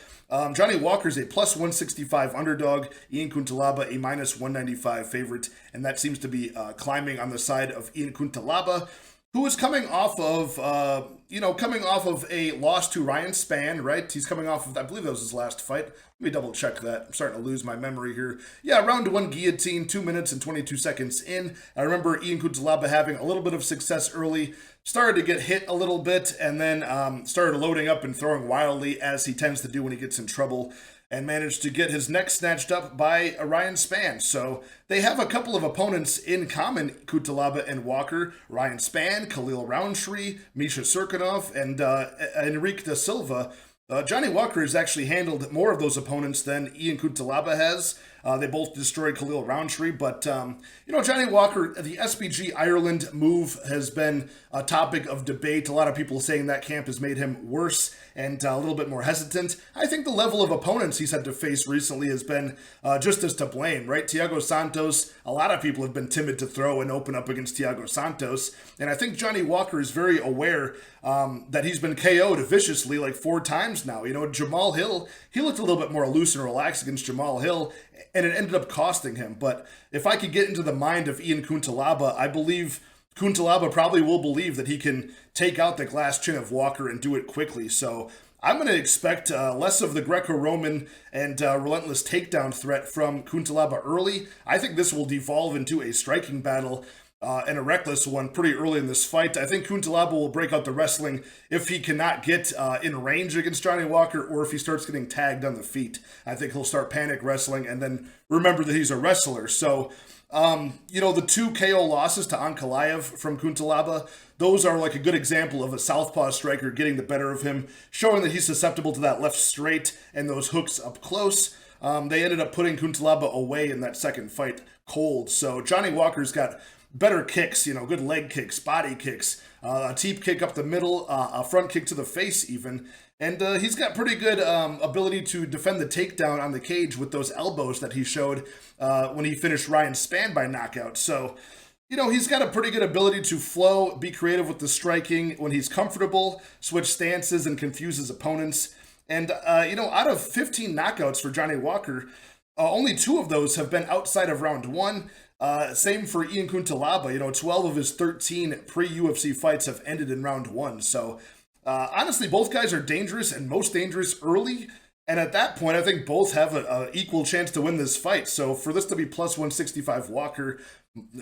Johnny Walker's a plus 165 underdog. Ian Cutelaba a minus 195 favorite, and that seems to be climbing on the side of Ian Cutelaba, who is coming off of a loss to Ryan Spann, right? He's coming off of, I believe that was his last fight. Let me double check that. I'm starting to lose my memory here. Yeah, round 1 guillotine, 2 minutes and 22 seconds in. I remember Ian Cutelaba having a little bit of success early, started to get hit a little bit, and then started loading up and throwing wildly, as he tends to do when he gets in trouble, and managed to get his neck snatched up by Ryan Spann. So they have a couple of opponents in common, Cutelaba and Walker. Ryan Spann, Khalil Roundtree, Misha Serkinov, and Enrique da Silva. Johnny Walker has actually handled more of those opponents than Ian Cutelaba has. They both destroyed Khalil Roundtree, but Johnny Walker, the SBG Ireland move has been a topic of debate. A lot of people saying that camp has made him worse and a little bit more hesitant. I think the level of opponents he's had to face recently has been just as to blame, right? Thiago Santos, a lot of people have been timid to throw and open up against Thiago Santos, and I think Johnny Walker is very aware that he's been KO'd viciously like 4 times now. Jamal Hill, he looked a little bit more loose and relaxed against Jamal Hill, and it ended up costing him. But if I could get into the mind of Ian Cutelaba, I believe Cutelaba probably will believe that he can take out the glass chin of Walker and do it quickly. So I'm going to expect less of the Greco-Roman and relentless takedown threat from Cutelaba early. I think this will devolve into a striking battle and a reckless one pretty early in this fight. I think Cutelaba will break out the wrestling if he cannot get in range against Johnny Walker, or if he starts getting tagged on the feet. I think he'll start panic wrestling and then remember that he's a wrestler. So the 2 KO losses to Anheliger from Cutelaba, those are like a good example of a southpaw striker getting the better of him, showing that he's susceptible to that left straight and those hooks up close. They ended up putting Cutelaba away in that second fight cold. So Johnny Walker's got better kicks, good leg kicks, body kicks, a teep kick up the middle, a front kick to the face even. And he's got pretty good ability to defend the takedown on the cage with those elbows that he showed when he finished Ryan Spann by knockout. So, he's got a pretty good ability to flow, be creative with the striking when he's comfortable, switch stances and confuse his opponents. And, out of 15 knockouts for Johnny Walker, only 2 of those have been outside of round 1. Same for Ian Cutelaba. 12 of his 13 pre-UFC fights have ended in round 1. So, honestly, both guys are dangerous and most dangerous early. And at that point, I think both have an equal chance to win this fight. So for this to be plus 165 Walker,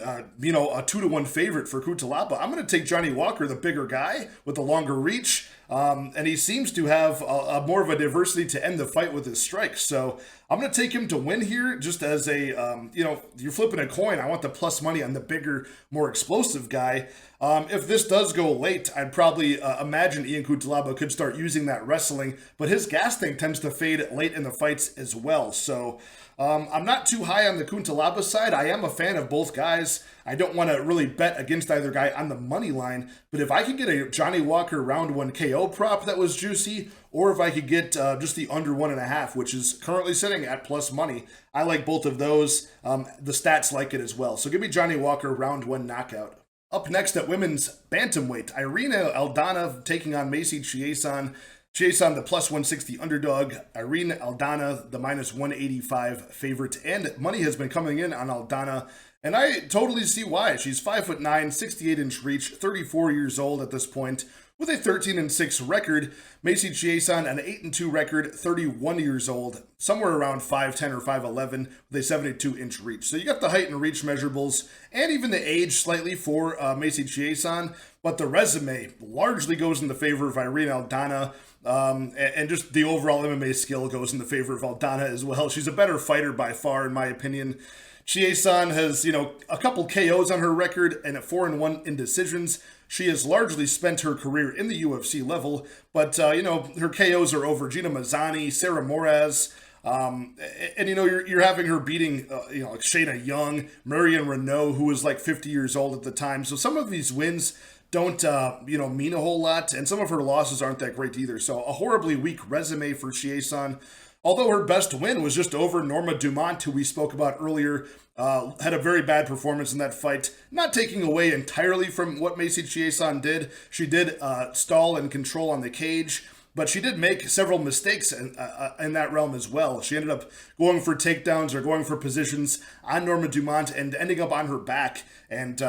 a 2-1 favorite for Cutelaba, I'm going to take Johnny Walker, the bigger guy with the longer reach. And he seems to have a more of a diversity to end the fight with his strikes. So I'm going to take him to win here just as a, you're flipping a coin. I want the plus money on the bigger, more explosive guy. If this does go late, I'd probably imagine Ian Cutelaba could start using that wrestling, but his gas tank tends to fade late in the fights as well. So I'm not too high on the Cutelaba side. I am a fan of both guys. I don't want to really bet against either guy on the money line, but if I could get a Johnny Walker round 1 KO prop that was juicy, or if I could get just the under 1.5, which is currently sitting at plus money, I like both of those. The stats like it as well. So give me Johnny Walker round 1 knockout. Up next at women's bantamweight, Irina Aldana taking on Macy Chiasson. Chiasson, the plus 160 underdog. Irina Aldana, the minus 185 favorite. And money has been coming in on Aldana, and I totally see why. She's 5'9", 68-inch reach, 34 years old at this point, with a 13-6 record. Macy Chiasson, an 8-2 record, 31 years old, somewhere around 5'10 or 5'11 with a 72-inch reach. So you got the height and reach measurables, and even the age slightly for Macy Chiasson, but the resume largely goes in the favor of Irina Aldana. And just the overall MMA skill goes in the favor of Aldana as well. She's a better fighter by far, in my opinion. Chiasson has, a couple KOs on her record and a 4-1 in decisions. She has largely spent her career in the UFC level, but, her KOs are over Gina Mazzani, Sarah Moraz, and you're having her beating, like Shayna Young, Marion Renault, who was like 50 years old at the time. So some of these wins don't, mean a whole lot, and some of her losses aren't that great either. So a horribly weak resume for Chiasson. Although her best win was just over Norma Dumont, who we spoke about earlier, had a very bad performance in that fight. Not taking away entirely from what Macy Chiasson did. She did stall and control on the cage, but she did make several mistakes in that realm as well. She ended up going for takedowns or going for positions on Norma Dumont and ending up on her back. And,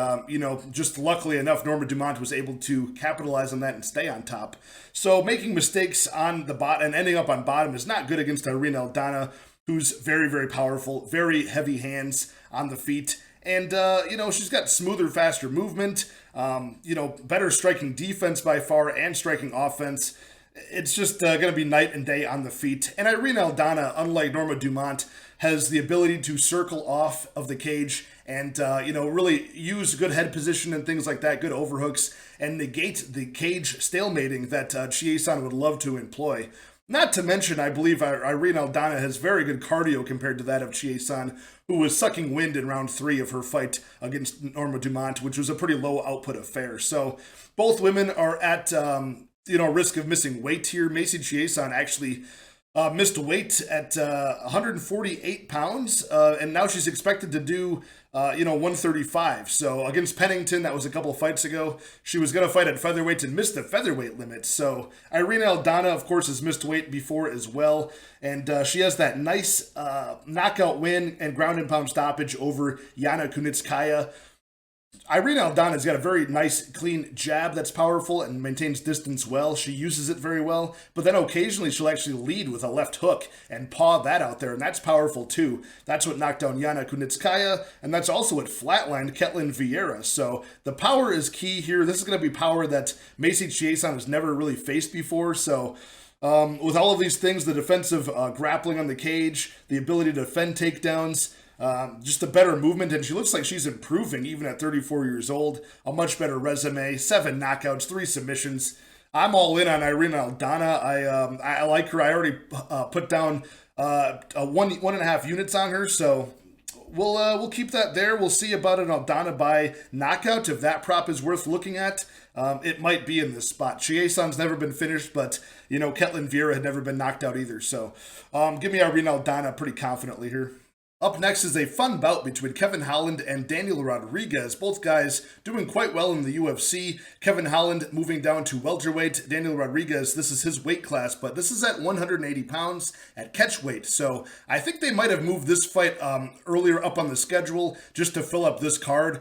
just luckily enough, Norma Dumont was able to capitalize on that and stay on top. So making mistakes on the bottom and ending up on bottom is not good against Irina Aldana, who's very, very powerful, very heavy hands on the feet. And, she's got smoother, faster movement, better striking defense by far and striking offense. It's just going to be night and day on the feet. And Irina Aldana, unlike Norma Dumont, has the ability to circle off of the cage and, really use good head position and things like that, good overhooks, and negate the cage stalemating that Chiasson would love to employ. Not to mention, I believe Irene Aldana has very good cardio compared to that of Chiasson, who was sucking wind in round 3 of her fight against Norma Dumont, which was a pretty low output affair. So both women are at risk of missing weight here. Macy Chiasson actually missed weight at 148 pounds, and now she's expected to do 135. So against Pennington, that was a couple of fights ago. She was going to fight at featherweight and missed the featherweight limit. So Irene Aldana, of course, has missed weight before as well, and she has that nice knockout win and ground and pound stoppage over Yana Kunitskaya. Irene Aldana's got a very nice, clean jab that's powerful and maintains distance well. She uses it very well, but then occasionally she'll actually lead with a left hook and paw that out there, and that's powerful too. That's what knocked down Yana Kunitskaya, and that's also what flatlined Ketlen Vieira. So the power is key here. This is going to be power that Macy Chiasson has never really faced before, so with all of these things, the defensive grappling on the cage, the ability to defend takedowns, just a better movement, and she looks like she's improving even at 34 years old. A much better resume, 7 knockouts, 3 submissions. I'm all in on Irene Aldana. I like her. I already put down 1.5 units on her, so we'll keep that there. We'll see about an Aldana by knockout if that prop is worth looking at. It might be in this spot. Chiasson's never been finished, but Ketlen Vieira had never been knocked out either. So give me Irene Aldana pretty confidently here. Up next is a fun bout between Kevin Holland and Daniel Rodriguez. Both guys doing quite well in the UFC. Kevin Holland moving down to welterweight. Daniel Rodriguez, this is his weight class, but this is at 180 pounds at catchweight. So I think they might have moved this fight earlier up on the schedule just to fill up this card.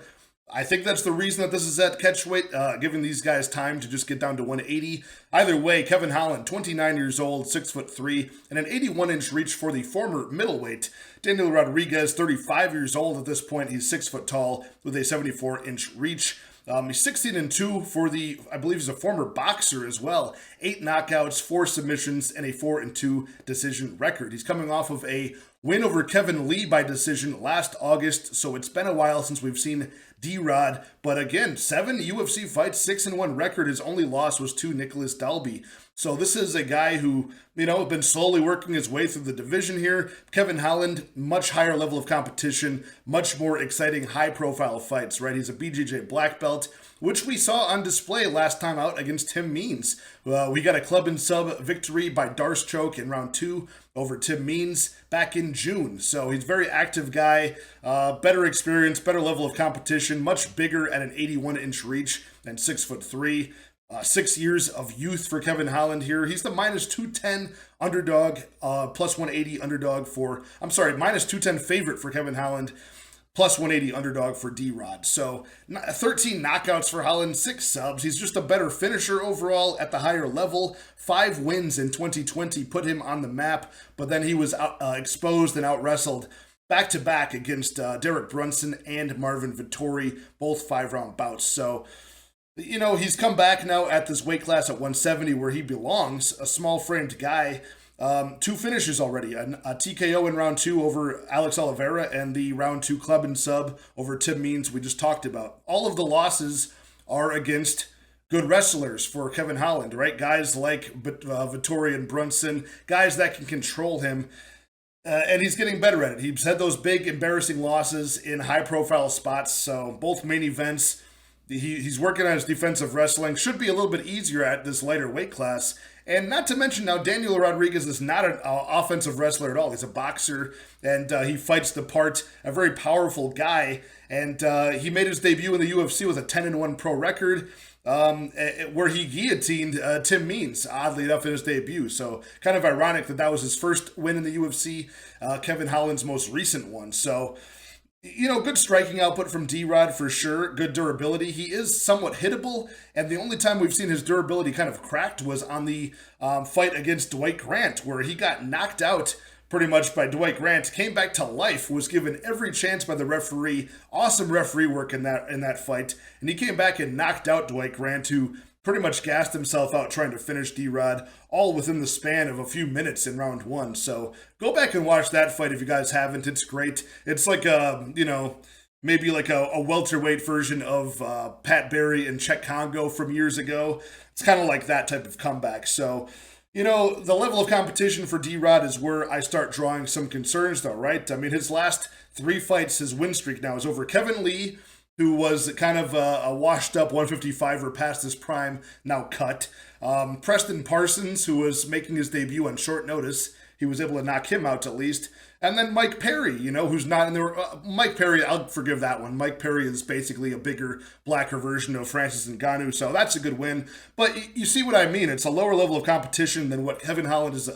I think that's the reason that this is at catchweight, giving these guys time to just get down to 180. Either way, Kevin Holland, 29 years old, 6'3", and an 81-inch reach for the former middleweight. Daniel Rodriguez, 35 years old at this point. He's 6 foot tall with a 74-inch reach. He's 16-2 for I believe he's a former boxer as well. 8 knockouts, 4 submissions, and a 4-2 decision record. He's coming off of a win over Kevin Lee by decision last August, so it's been a while since we've seen D-Rod. But again, 7 UFC fights, 6-1 record. His only loss was to Nicholas Dalby. So this is a guy who, been slowly working his way through the division here. Kevin Holland, much higher level of competition, much more exciting, high-profile fights, right? He's a BJJ black belt, which we saw on display last time out against Tim Means. We got a club and sub victory by Darce choke in round 2 over Tim Means back in June. So he's a very active guy, better experience, better level of competition, much bigger at an 81-inch reach than 6'3". 6 years of youth for Kevin Holland here. He's the minus 210 underdog, plus 180 underdog minus 210 favorite for Kevin Holland, plus 180 underdog for D-Rod. So 13 knockouts for Holland, 6 subs. He's just a better finisher overall at the higher level. 5 wins in 2020 put him on the map, but then he was exposed and out-wrestled back-to-back against Derek Brunson and Marvin Vettori, both 5-round bouts. So he's come back now at this weight class at 170 where he belongs, a small-framed guy. 2 finishes already, a TKO in round 2 over Alex Oliveira and the round 2 club and sub over Tim Means we just talked about. All of the losses are against good wrestlers for Kevin Holland, right? Guys like Vettori and Brunson, guys that can control him. And he's getting better at it. He's had those big, embarrassing losses in high-profile spots, so both main events. He's working on his defensive wrestling. Should be a little bit easier at this lighter weight class. And not to mention now, Daniel Rodriguez is not an offensive wrestler at all. He's a boxer, and he fights the part, a very powerful guy. And he made his debut in the UFC with a 10-1 pro record, where he guillotined Tim Means, oddly enough, in his debut. So kind of ironic that was his first win in the UFC, Kevin Holland's most recent one. So good striking output from D-Rod for sure. Good durability. He is somewhat hittable, and the only time we've seen his durability kind of cracked was on the fight against Dwight Grant, where he got knocked out pretty much by Dwight Grant, came back to life, was given every chance by the referee. Awesome referee work in that fight, and he came back and knocked out Dwight Grant, who pretty much gassed himself out trying to finish D-Rod, all within the span of a few minutes in round 1. So go back and watch that fight if you guys haven't. It's great. It's like maybe like a welterweight version of Pat Barry and Czech Congo from years ago. It's kind of like that type of comeback. So, The level of competition for D-Rod is where I start drawing some concerns, though, right? I mean, his last 3 fights, his win streak now is over Kevin Lee, who was kind of a washed-up 155er past his prime, now cut. Preston Parsons, who was making his debut on short notice, he was able to knock him out at least. And then Mike Perry, who's not in there. Mike Perry, I'll forgive that one. Mike Perry is basically a bigger, blacker version of Francis Ngannou, so that's a good win. But you see what I mean. It's a lower level of competition than what Kevin Holland is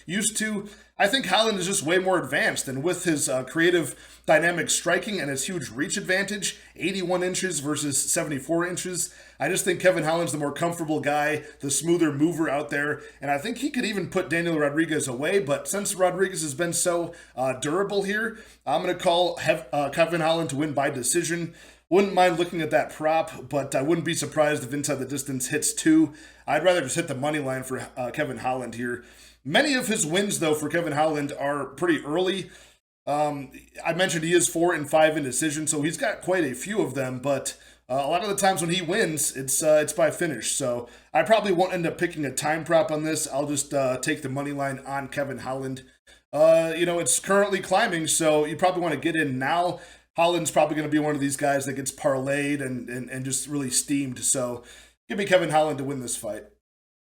used to. I think Holland is just way more advanced, and with his creative, dynamic striking and his huge reach advantage, 81 inches versus 74 inches, I just think Kevin Holland's the more comfortable guy, the smoother mover out there, and I think he could even put Daniel Rodriguez away, but since Rodriguez has been so durable here, I'm going to call Kevin Holland to win by decision. Wouldn't mind looking at that prop, but I wouldn't be surprised if inside the distance hits 2. I'd rather just hit the money line for Kevin Holland here. Many of his wins, though, for Kevin Holland are pretty early. I mentioned he is 4-5 in decision, so he's got quite a few of them, but a lot of the times when he wins, it's by finish. So I probably won't end up picking a time prop on this. I'll just take the money line on Kevin Holland. It's currently climbing, so you probably want to get in now. Holland's probably going to be one of these guys that gets parlayed and just really steamed. So give me Kevin Holland to win this fight.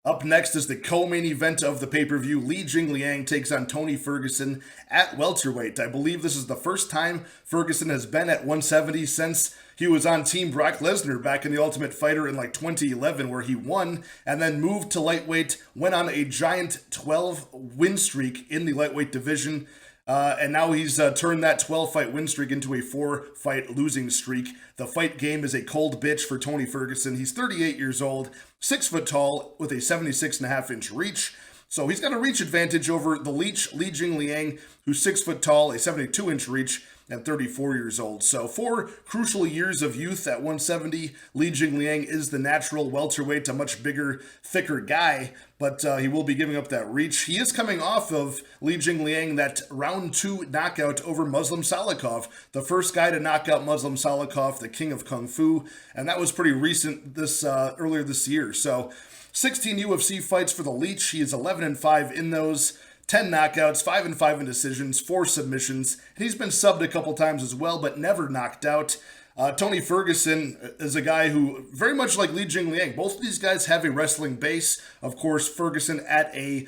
Up next is the co-main event of the pay-per-view. Li Jingliang takes on Tony Ferguson at welterweight. I believe this is the first time Ferguson has been at 170 since he was on Team Brock Lesnar back in The Ultimate Fighter in 2011, where he won and then moved to lightweight, went on a giant 12-win streak in the lightweight division. And now he's turned that 12-fight win streak into a 4-fight losing streak. The fight game is a cold bitch for Tony Ferguson. He's 38 years old, 6 foot tall, with a 76.5-inch reach. So he's got a reach advantage over the Leech, Li Jingliang, who's 6 foot tall, a 72-inch reach, and 34 years old. So 4 crucial years of youth at 170. Li Jingliang is the natural welterweight, a much bigger, thicker guy, but he will be giving up that reach. He is coming off of Li Jingliang, that round 2 knockout over Muslim Salikov, the first guy to knock out Muslim Salikov, the king of Kung Fu, and that was pretty recent earlier this year. So 16 UFC fights for the Leech. He is 11-5 in those. 10 knockouts, 5-5 in decisions, 4 submissions, and he's been subbed a couple times as well, but never knocked out. Tony Ferguson is a guy who, very much like Li Jingliang, both of these guys have a wrestling base. Of course, Ferguson at a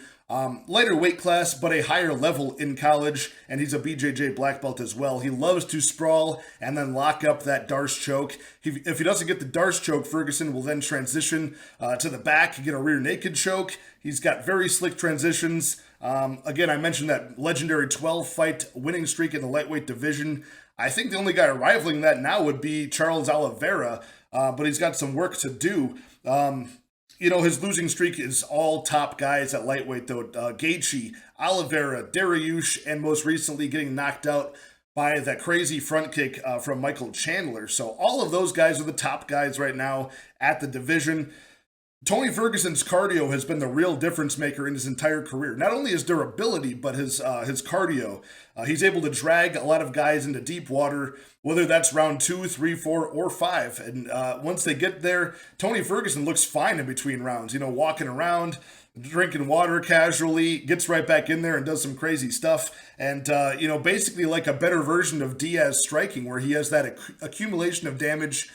lighter weight class, but a higher level in college, and he's a BJJ black belt as well. He loves to sprawl and then lock up that Darce choke. If he doesn't get the Darce choke, Ferguson will then transition to the back, get a rear naked choke. He's got very slick transitions. Again, I mentioned that legendary 12-fight winning streak in the lightweight division. I think the only guy rivaling that now would be Charles Oliveira, but he's got some work to do. His losing streak is all top guys at lightweight, though. Gaethje, Oliveira, Dariush, and most recently getting knocked out by that crazy front kick from Michael Chandler. So all of those guys are the top guys right now at the division. Tony Ferguson's cardio has been the real difference maker in his entire career. Not only his durability, but his cardio. He's able to drag a lot of guys into deep water, whether that's round 2, 3, 4, or 5. And once they get there, Tony Ferguson looks fine in between rounds. Walking around, drinking water casually, gets right back in there and does some crazy stuff. And, basically like a better version of Diaz striking, where he has that accumulation of damage.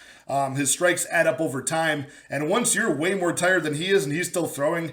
His strikes add up over time, and once you're way more tired than he is and he's still throwing,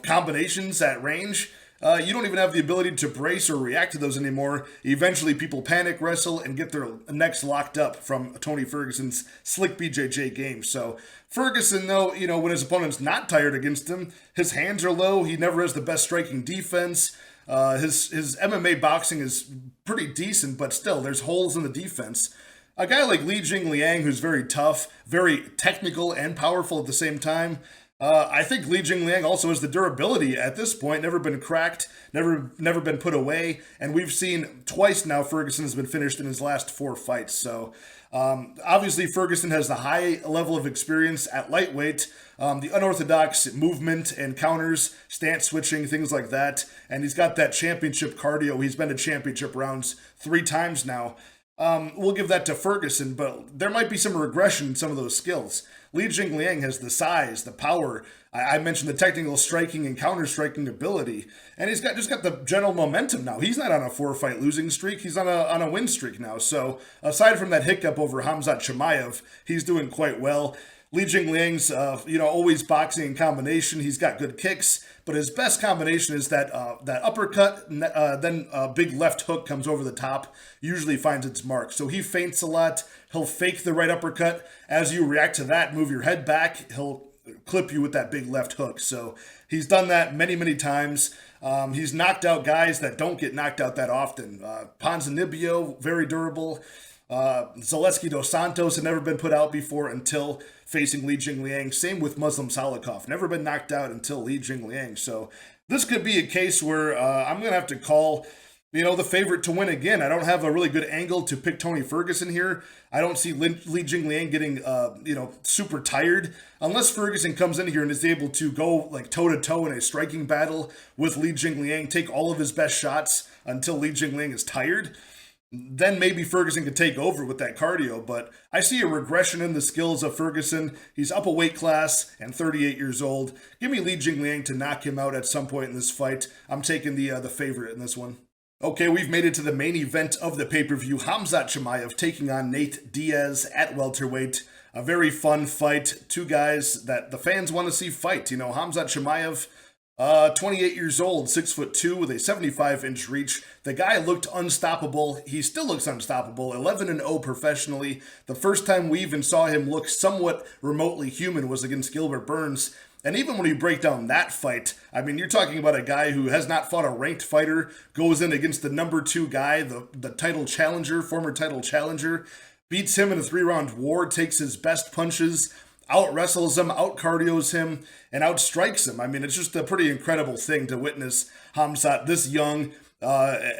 combinations at range, you don't even have the ability to brace or react to those anymore. Eventually, people panic wrestle and get their necks locked up from Tony Ferguson's slick BJJ game. So Ferguson, though, when his opponent's not tired against him, his hands are low. He never has the best striking defense. His MMA boxing is pretty decent, but still, there's holes in the defense. A guy like Li Jingliang, who's very tough, very technical and powerful at the same time, I think Li Jingliang also has the durability at this point, never been cracked, never been put away, and we've seen twice now Ferguson has been finished in his last 4 fights. So obviously Ferguson has the high level of experience at lightweight, the unorthodox movement and counters, stance switching, things like that, and he's got that championship cardio. He's been to championship rounds 3 times now. We'll give that to Ferguson, but there might be some regression in some of those skills. Li Jingliang has the size, the power. I mentioned the technical striking and counter-striking ability, and he's just got the general momentum now. He's not on a 4-fight losing streak. He's on a win streak now. So aside from that hiccup over Khamzat Chimaev, he's doing quite well. Li Jingliang's, always boxing in combination. He's got good kicks, but his best combination is that uppercut, then a big left hook comes over the top, usually finds its mark. So he feints a lot. He'll fake the right uppercut. As you react to that, move your head back, he'll clip you with that big left hook. So he's done that many, many times. He's knocked out guys that don't get knocked out that often. Ponzinibbio, very durable. Zaleski dos Santos had never been put out before until facing Li Jingliang. Same with Muslim Salikov. Never been knocked out until Li Jingliang. So this could be a case where I'm going to have to call, the favorite to win again. I don't have a really good angle to pick Tony Ferguson here. I don't see Li Jingliang getting, super tired. Unless Ferguson comes in here and is able to go like toe-to-toe in a striking battle with Li Jingliang, take all of his best shots until Li Jingliang is tired, then maybe Ferguson could take over with that cardio. But I see a regression in the skills of Ferguson. He's up a weight class and 38 years old. Give me Li Jingliang to knock him out at some point in this fight. I'm taking the favorite in this one. Okay, we've made it to the main event of the pay-per-view. Khamzat Chimaev taking on Nate Diaz at welterweight. A very fun fight. Two guys that the fans want to see fight. Khamzat Chimaev, 28 years old, 6'2", with a 75-inch reach. The guy looked unstoppable. He still looks unstoppable. 11-0 professionally. The first time we even saw him look somewhat remotely human was against Gilbert Burns. And even when you break down that fight, you're talking about a guy who has not fought a ranked fighter, goes in against the number 2 guy, the title challenger, former title challenger, beats him in a 3-round war, takes his best punches, out-wrestles him, out-cardios him, and outstrikes him. It's just a pretty incredible thing to witness Khamzat this young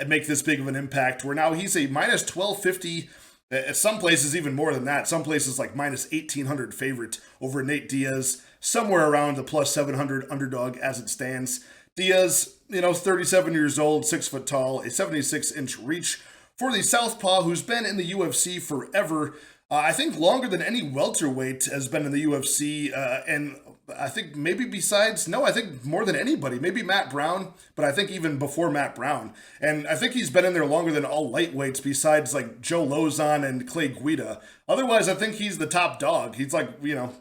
make this big of an impact, where now he's a minus 1250, at some places even more than that, some places like minus 1800 favorite over Nate Diaz, somewhere around the plus 700 underdog as it stands. Diaz, 37 years old, 6 foot tall, a 76-inch reach for the southpaw who's been in the UFC forever. I think longer than any welterweight has been in the UFC, and I think I think more than anybody, maybe Matt Brown, but I think even before Matt Brown. And I think he's been in there longer than all lightweights besides like Joe Lozon and Clay Guida. Otherwise, I think he's the top dog. He's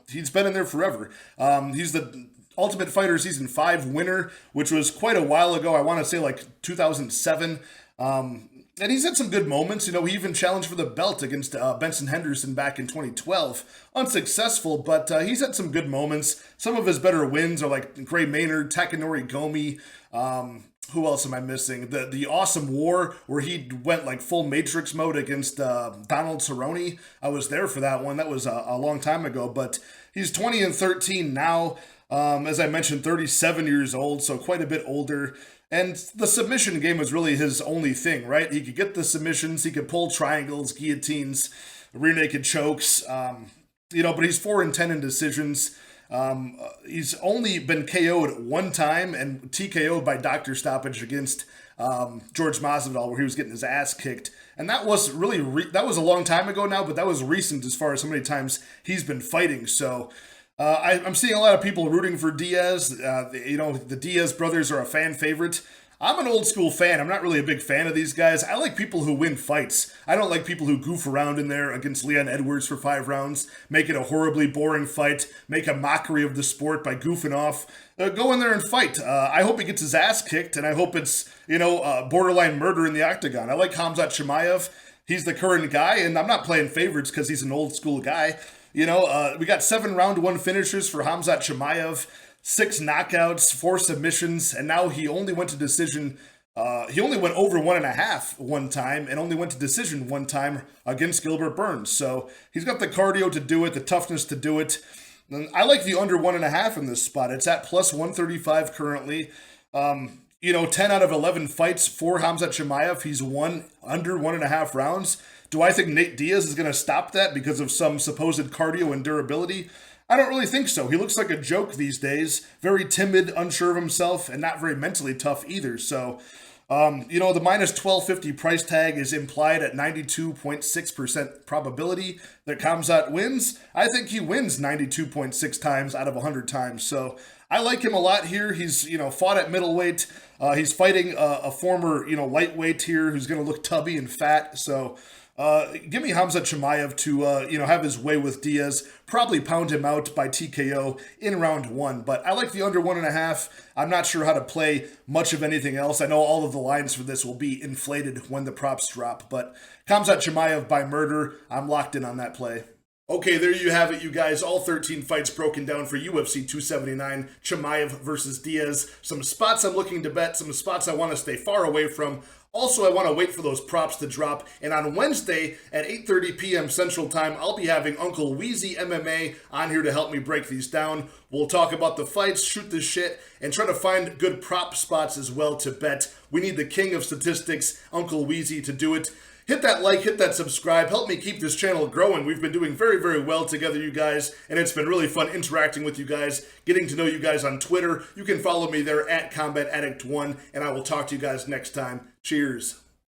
he's been in there forever. He's the Ultimate Fighter Season 5 winner, which was quite a while ago. I want to say like 2007. And he's had some good moments. He even challenged for the belt against Benson Henderson back in 2012. Unsuccessful, but he's had some good moments. Some of his better wins are like Gray Maynard, Takanori Gomi. Who else am I missing? The Awesome War, where he went like full Matrix mode against Donald Cerrone. I was there for that one. That was a long time ago, but he's 20-13 now. As I mentioned, 37 years old, so quite a bit older. And the submission game was really his only thing, right? He could get the submissions, he could pull triangles, guillotines, rear naked chokes, but he's 4-10 in decisions. He's only been KO'd one time and TKO'd by doctor stoppage against George Masvidal, where he was getting his ass kicked. And that was really, that was a long time ago now, but that was recent as far as how many times he's been fighting. So I'm seeing a lot of people rooting for Diaz. The Diaz brothers are a fan favorite. I'm an old school fan. I'm not really a big fan of these guys. I like people who win fights. I don't like people who goof around in there against Leon Edwards for 5 rounds, make it a horribly boring fight, make a mockery of the sport by goofing off. Go in there and fight. I hope he gets his ass kicked, and I hope it's, borderline murder in the octagon. I like Khamzat Chimaev. He's the current guy, and I'm not playing favorites because he's an old school guy. We got 7 round 1 finishers for Khamzat Chimaev, 6 knockouts, 4 submissions, and now he only went to decision. He only went over 1.5 one time and only went to decision one time against Gilbert Burns. So he's got the cardio to do it, the toughness to do it. And I like the under 1.5 in this spot. It's at plus 135 currently. 10 out of 11 fights for Khamzat Chimaev, he's won under 1.5 rounds. Do I think Nate Diaz is going to stop that because of some supposed cardio and durability? I don't really think so. He looks like a joke these days. Very timid, unsure of himself, and not very mentally tough either. So The minus 1250 price tag is implied at 92.6% probability that Khamzat wins. I think he wins 92.6 times out of 100 times. So I like him a lot here. He's, fought at middleweight. He's fighting a former, lightweight here who's going to look tubby and fat. So give me Khamzat Chimaev to, have his way with Diaz. Probably pound him out by TKO in round 1. But I like the under 1.5. I'm not sure how to play much of anything else. I know all of the lines for this will be inflated when the props drop. But Khamzat Chimaev by murder, I'm locked in on that play. Okay, there you have it, you guys. All 13 fights broken down for UFC 279, Chimaev versus Diaz. Some spots I'm looking to bet, some spots I want to stay far away from. Also, I want to wait for those props to drop. And on Wednesday at 8:30 p.m. Central Time, I'll be having Uncle Weezy MMA on here to help me break these down. We'll talk about the fights, shoot the shit, and try to find good prop spots as well to bet. We need the king of statistics, Uncle Weezy, to do it. Hit that like, hit that subscribe, help me keep this channel growing. We've been doing very, very well together, you guys, and it's been really fun interacting with you guys, getting to know you guys on Twitter. You can follow me there at Combat Addict 1, and I will talk to you guys next time. Cheers.